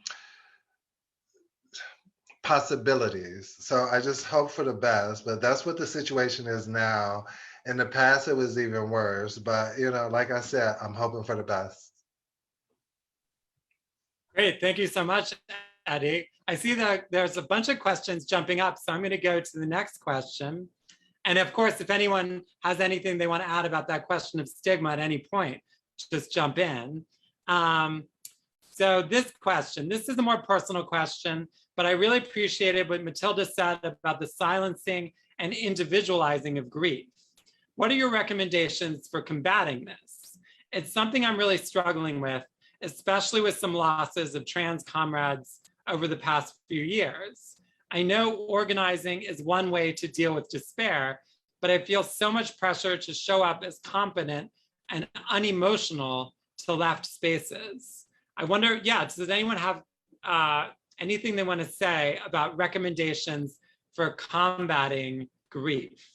possibilities. So I just hope for the best, but that's what the situation is now. In the past, it was even worse, but like I said, I'm hoping for the best. Great, thank you so much, Eddie. I see that there's a bunch of questions jumping up, so I'm going to go to the next question. And of course, if anyone has anything they want to add about that question of stigma at any point, just jump in. So this question, this is a more personal question, but I really appreciated what Matilda said about the silencing and individualizing of grief. What are your recommendations for combating this? It's something I'm really struggling with, especially with some losses of trans comrades over the past few years. I know organizing is one way to deal with despair, but I feel so much pressure to show up as competent and unemotional to left spaces. I wonder, does anyone have anything they want to say about recommendations for combating grief?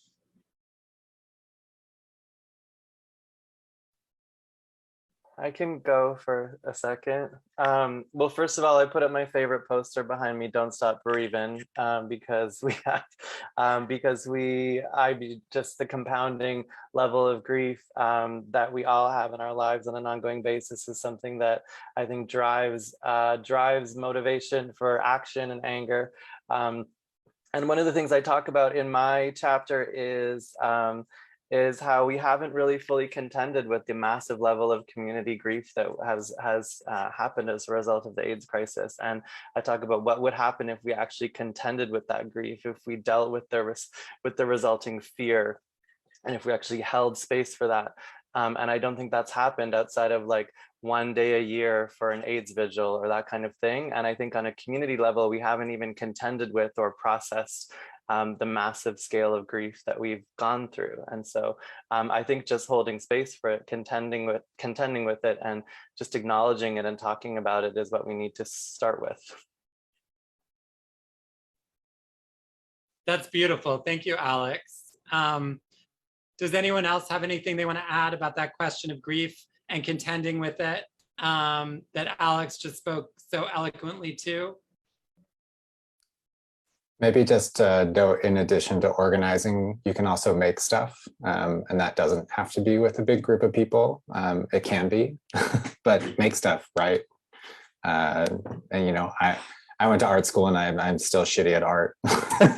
I can go for a second. Well, first of all, I put up my favorite poster behind me, "Don't Stop Bereaving," because just the compounding level of grief that we all have in our lives on an ongoing basis is something that I think drives motivation for action and anger. And one of the things I talk about in my chapter is how we haven't really fully contended with the massive level of community grief that has happened as a result of the AIDS crisis. And I talk about what would happen if we actually contended with that grief, if we dealt with the resulting fear, and if we actually held space for that. And I don't think that's happened outside of like one day a year for an AIDS vigil or that kind of thing. And I think on a community level, we haven't even contended with or processed the massive scale of grief that we've gone through. And so I think just holding space for it, contending with it, and just acknowledging it and talking about it is what we need to start with. That's beautiful. Thank you, Alex. Does anyone else have anything they want to add about that question of grief and contending with it that Alex just spoke so eloquently to? Maybe just note, in addition to organizing, you can also make stuff. And that doesn't have to be with a big group of people. It can be, but make stuff, right? And you know, I went to art school and I'm still shitty at art.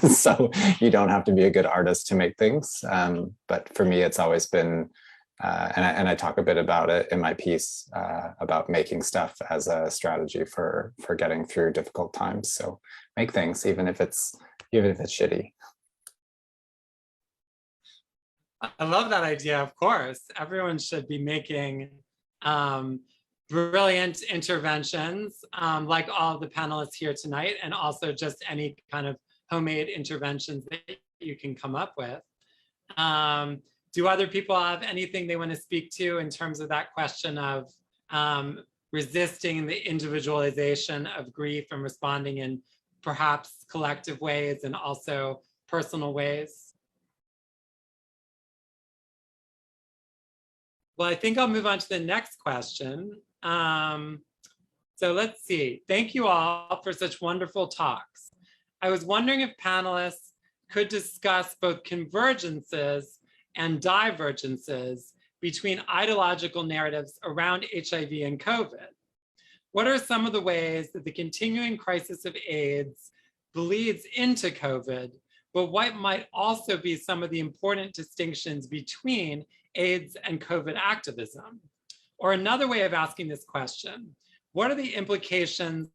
So you don't have to be a good artist to make things. But for me, it's always been, and I talk a bit about it in my piece, about making stuff as a strategy for getting through difficult times. So make things, even if it's shitty. I love that idea, of course. Everyone should be making brilliant interventions, like all of the panelists here tonight, and also just any kind of homemade interventions that you can come up with. Do other people have anything they want to speak to in terms of that question of resisting the individualization of grief and responding in perhaps collective ways and also personal ways? Well, I think I'll move on to the next question. So let's see. Thank you all for such wonderful talks. I was wondering if panelists could discuss both convergences and divergences between ideological narratives around HIV and COVID. What are some of the ways that the continuing crisis of AIDS bleeds into COVID, but what might also be some of the important distinctions between AIDS and COVID activism? Or another way of asking this question, what are the implications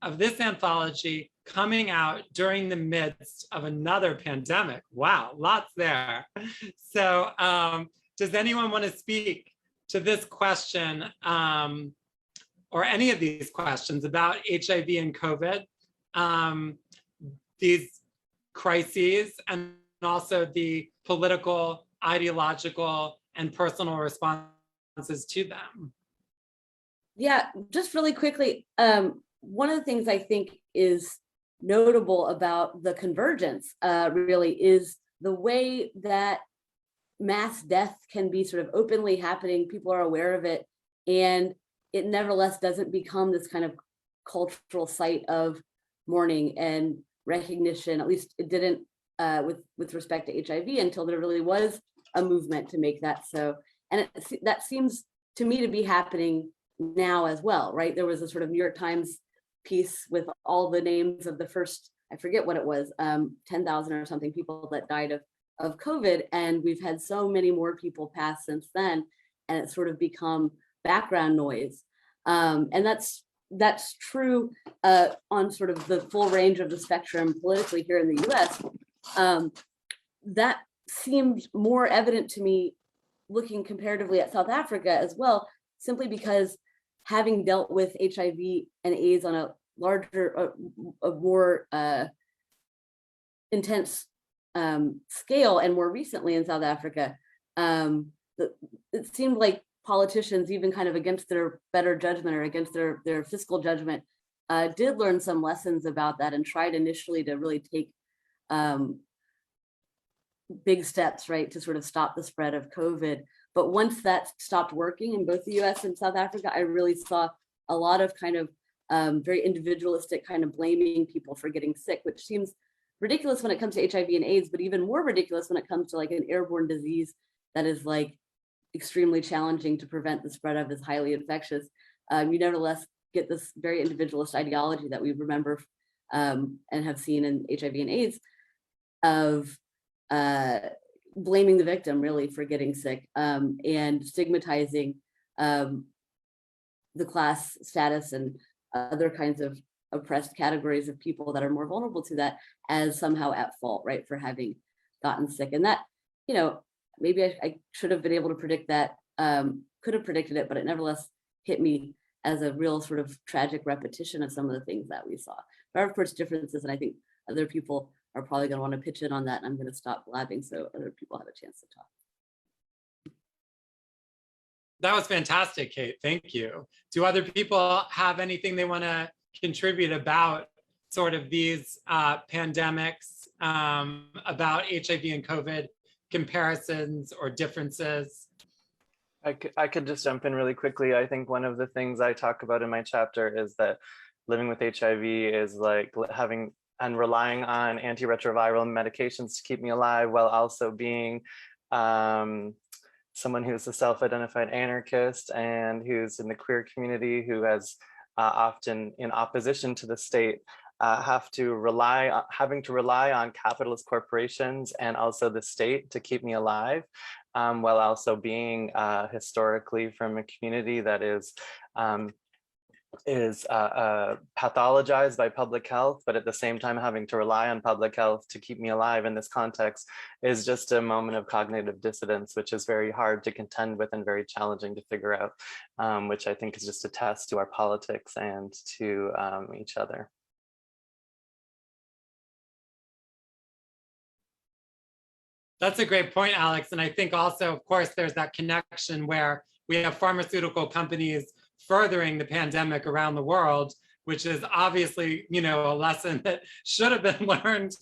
of this anthology coming out during the midst of another pandemic? Wow, lots there. So does anyone want to speak to this question or any of these questions about HIV and COVID, these crises, and also the political, ideological, and personal responses to them? Yeah, just really quickly, one of the things I think is notable about the convergence really is the way that mass death can be sort of openly happening. People are aware of it, and it nevertheless doesn't become this kind of cultural site of mourning and recognition. At least it didn't with respect to HIV until there really was a movement to make that so. And that seems to me to be happening now as well, right? There was a sort of New York Times piece with all the names of the first, I forget what it was, 10,000 or something people that died of COVID. And we've had so many more people pass since then, and it's sort of become background noise. And that's true on sort of the full range of the spectrum politically here in the US. That seemed more evident to me looking comparatively at South Africa as well, simply because having dealt with HIV and AIDS on a larger, a more intense scale, and more recently in South Africa, it seemed like politicians, even kind of against their better judgment or against their fiscal judgment, did learn some lessons about that and tried initially to really take big steps, right, to sort of stop the spread of COVID. But once that stopped working in both the US and South Africa, I really saw a lot of kind of very individualistic kind of blaming people for getting sick, which seems ridiculous when it comes to HIV and AIDS, but even more ridiculous when it comes to like an airborne disease that is like extremely challenging to prevent the spread of, is highly infectious. You nevertheless get this very individualist ideology that we remember and have seen in HIV and AIDS of blaming the victim really for getting sick and stigmatizing the class status and other kinds of oppressed categories of people that are more vulnerable to that as somehow at fault, right, for having gotten sick. And that, you know, maybe I should have been able to predict that, could have predicted it, but it nevertheless hit me as a real sort of tragic repetition of some of the things that we saw. There are of course differences, and I think other people are probably going to want to pitch in on that, and I'm going to stop blabbing so other people have a chance to talk. That was fantastic, Kate. Thank you. Do other people have anything they want to contribute about sort of these pandemics, about HIV and COVID comparisons or differences? I could just jump in really quickly. I think one of the things I talk about in my chapter is that living with HIV is like having and relying on antiretroviral medications to keep me alive, while also being someone who's a self-identified anarchist and who's in the queer community, who has often in opposition to the state, having to rely on capitalist corporations and also the state to keep me alive, while also being historically from a community that is pathologized by public health, but at the same time having to rely on public health to keep me alive in this context is just a moment of cognitive dissonance, which is very hard to contend with and very challenging to figure out, which I think is just a test to our politics and to each other. That's a great point, Alex. And I think also, of course, there's that connection where we have pharmaceutical companies furthering the pandemic around the world, which is obviously, a lesson that should have been learned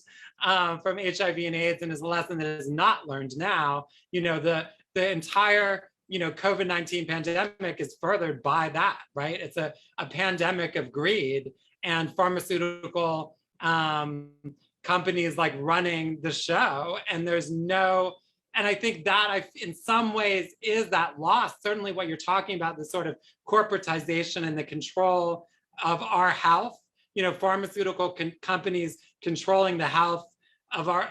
from HIV and AIDS, and is a lesson that is not learned now. The entire, COVID-19 pandemic is furthered by that, right? It's a pandemic of greed, and pharmaceutical companies like running the show, and and I think that in some ways is that loss. Certainly what you're talking about, the sort of corporatization and the control of our health, pharmaceutical companies controlling the health of our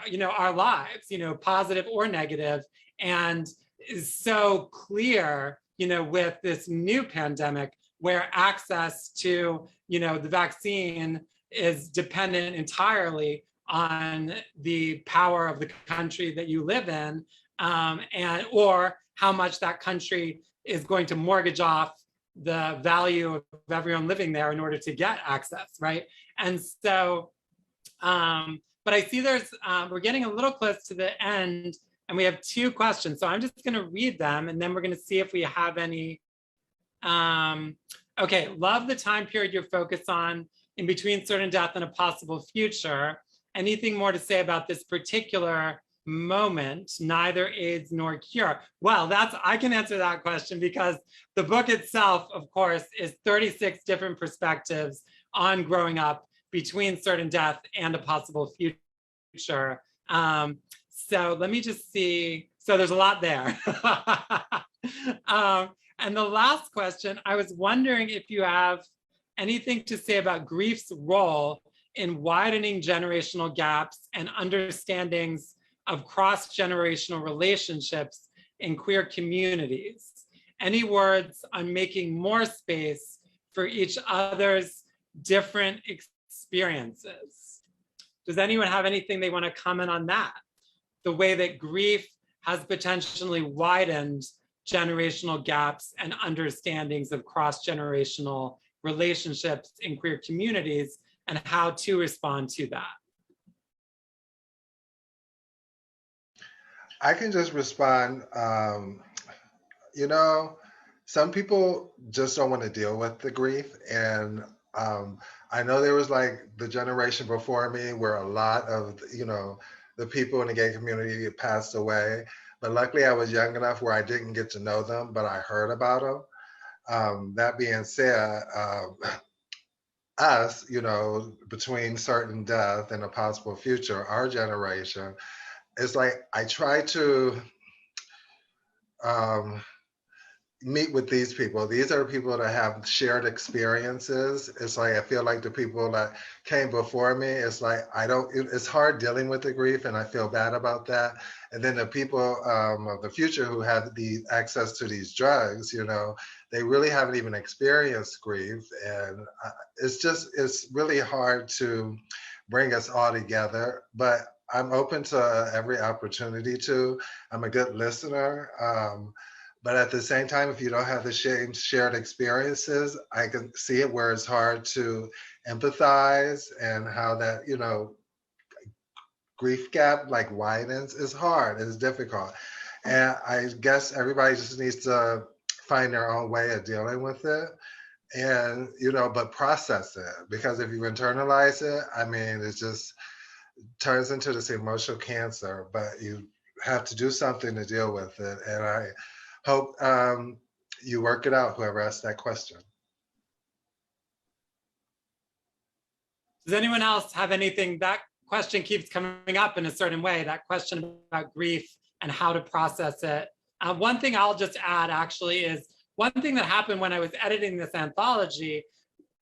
lives, positive or negative, and is so clear, with this new pandemic where access to, the vaccine is dependent entirely on the power of the country that you live in, or how much that country is going to mortgage off the value of everyone living there in order to get access, right? And so, but I see we're getting a little close to the end, and we have 2 questions. So I'm just gonna read them, and then we're gonna see if we have any. Okay, love the time period you're focused on in between certain death and a possible future. Anything more to say about this particular moment, neither AIDS nor cure? Well, I can answer that question, because the book itself, of course, is 36 different perspectives on growing up between certain death and a possible future. So let me just see. So there's a lot there. And the last question, I was wondering if you have anything to say about grief's role in widening generational gaps and understandings of cross-generational relationships in queer communities. Any words on making more space for each other's different experiences? Does anyone have anything they want to comment on that? The way that grief has potentially widened generational gaps and understandings of cross-generational relationships in queer communities, and how to respond to that. I can just respond. Some people just don't want to deal with the grief. And I know there was like the generation before me where a lot of, the people in the gay community passed away. But luckily I was young enough where I didn't get to know them, but I heard about them. That being said, us, between certain death and a possible future, our generation, it's like I try to meet with these people. These are people that have shared experiences. It's like I feel like the people that came before me, it's like it's hard dealing with the grief, and I feel bad about that. And then the people of the future who have the access to these drugs, they really haven't even experienced grief. And it's really hard to bring us all together. But I'm open to every opportunity to. I'm a good listener. But at the same time, if you don't have the shared experiences, I can see it where it's hard to empathize, and how that, grief gap like widens is hard, it's difficult. And I guess everybody just needs to find their own way of dealing with it, and, but process it, because if you internalize it, it just turns into this emotional cancer, but you have to do something to deal with it. And I Hope you work it out, whoever asked that question. Does anyone else have anything? That question keeps coming up in a certain way, that question about grief and how to process it. One thing I'll just add actually is one thing that happened when I was editing this anthology,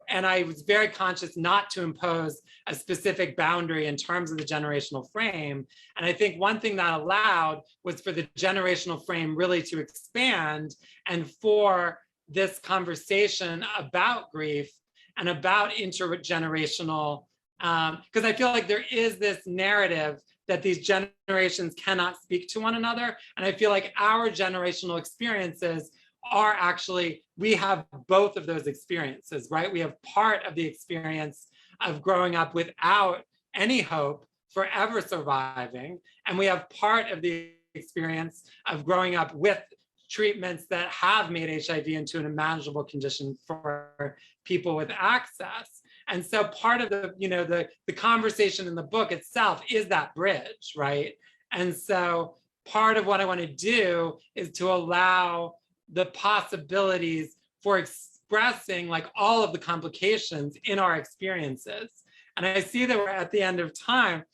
and I was very conscious not to impose a specific boundary in terms of the generational frame. And I think one thing that allowed was for the generational frame really to expand and for this conversation about grief and about intergenerational, because I feel like there is this narrative that these generations cannot speak to one another. And I feel like our generational experiences are actually, we have both of those experiences, right? We have part of the experience of growing up without any hope for ever surviving. And we have part of the experience of growing up with treatments that have made HIV into an unmanageable condition for people with access. And so part of the, you know, the conversation in the book itself is that bridge, right? And so part of what I want to do is to allow the possibilities for expressing like all of the complications in our experiences. And I see that we're at the end of time.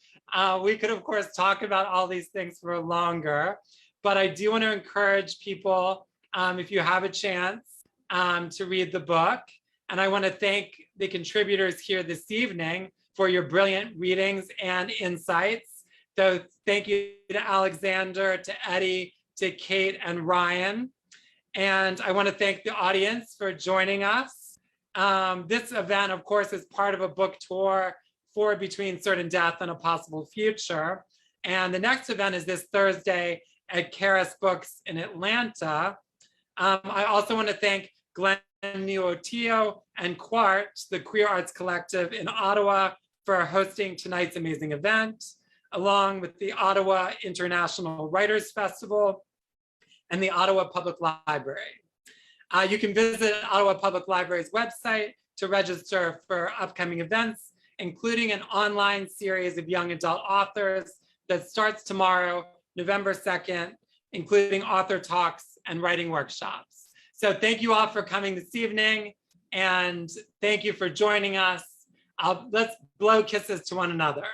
We could, of course, talk about all these things for longer, but I do want to encourage people, if you have a chance, to read the book. And I want to thank the contributors here this evening for your brilliant readings and insights. So thank you to Alexander, to Eddie, to Kate and Ryan. And I want to thank the audience for joining us. This event, of course, is part of a book tour for Between Certain Death and a Possible Future. And the next event is this Thursday at Karis Books in Atlanta. I also want to thank Glenn Nuotio and Quart, the Queer Arts Collective in Ottawa, for hosting tonight's amazing event, along with the Ottawa International Writers Festival and the Ottawa Public Library. You can visit Ottawa Public Library's website to register for upcoming events, including an online series of young adult authors that starts tomorrow, November 2nd, including author talks and writing workshops. So thank you all for coming this evening, and thank you for joining us. Let's blow kisses to one another.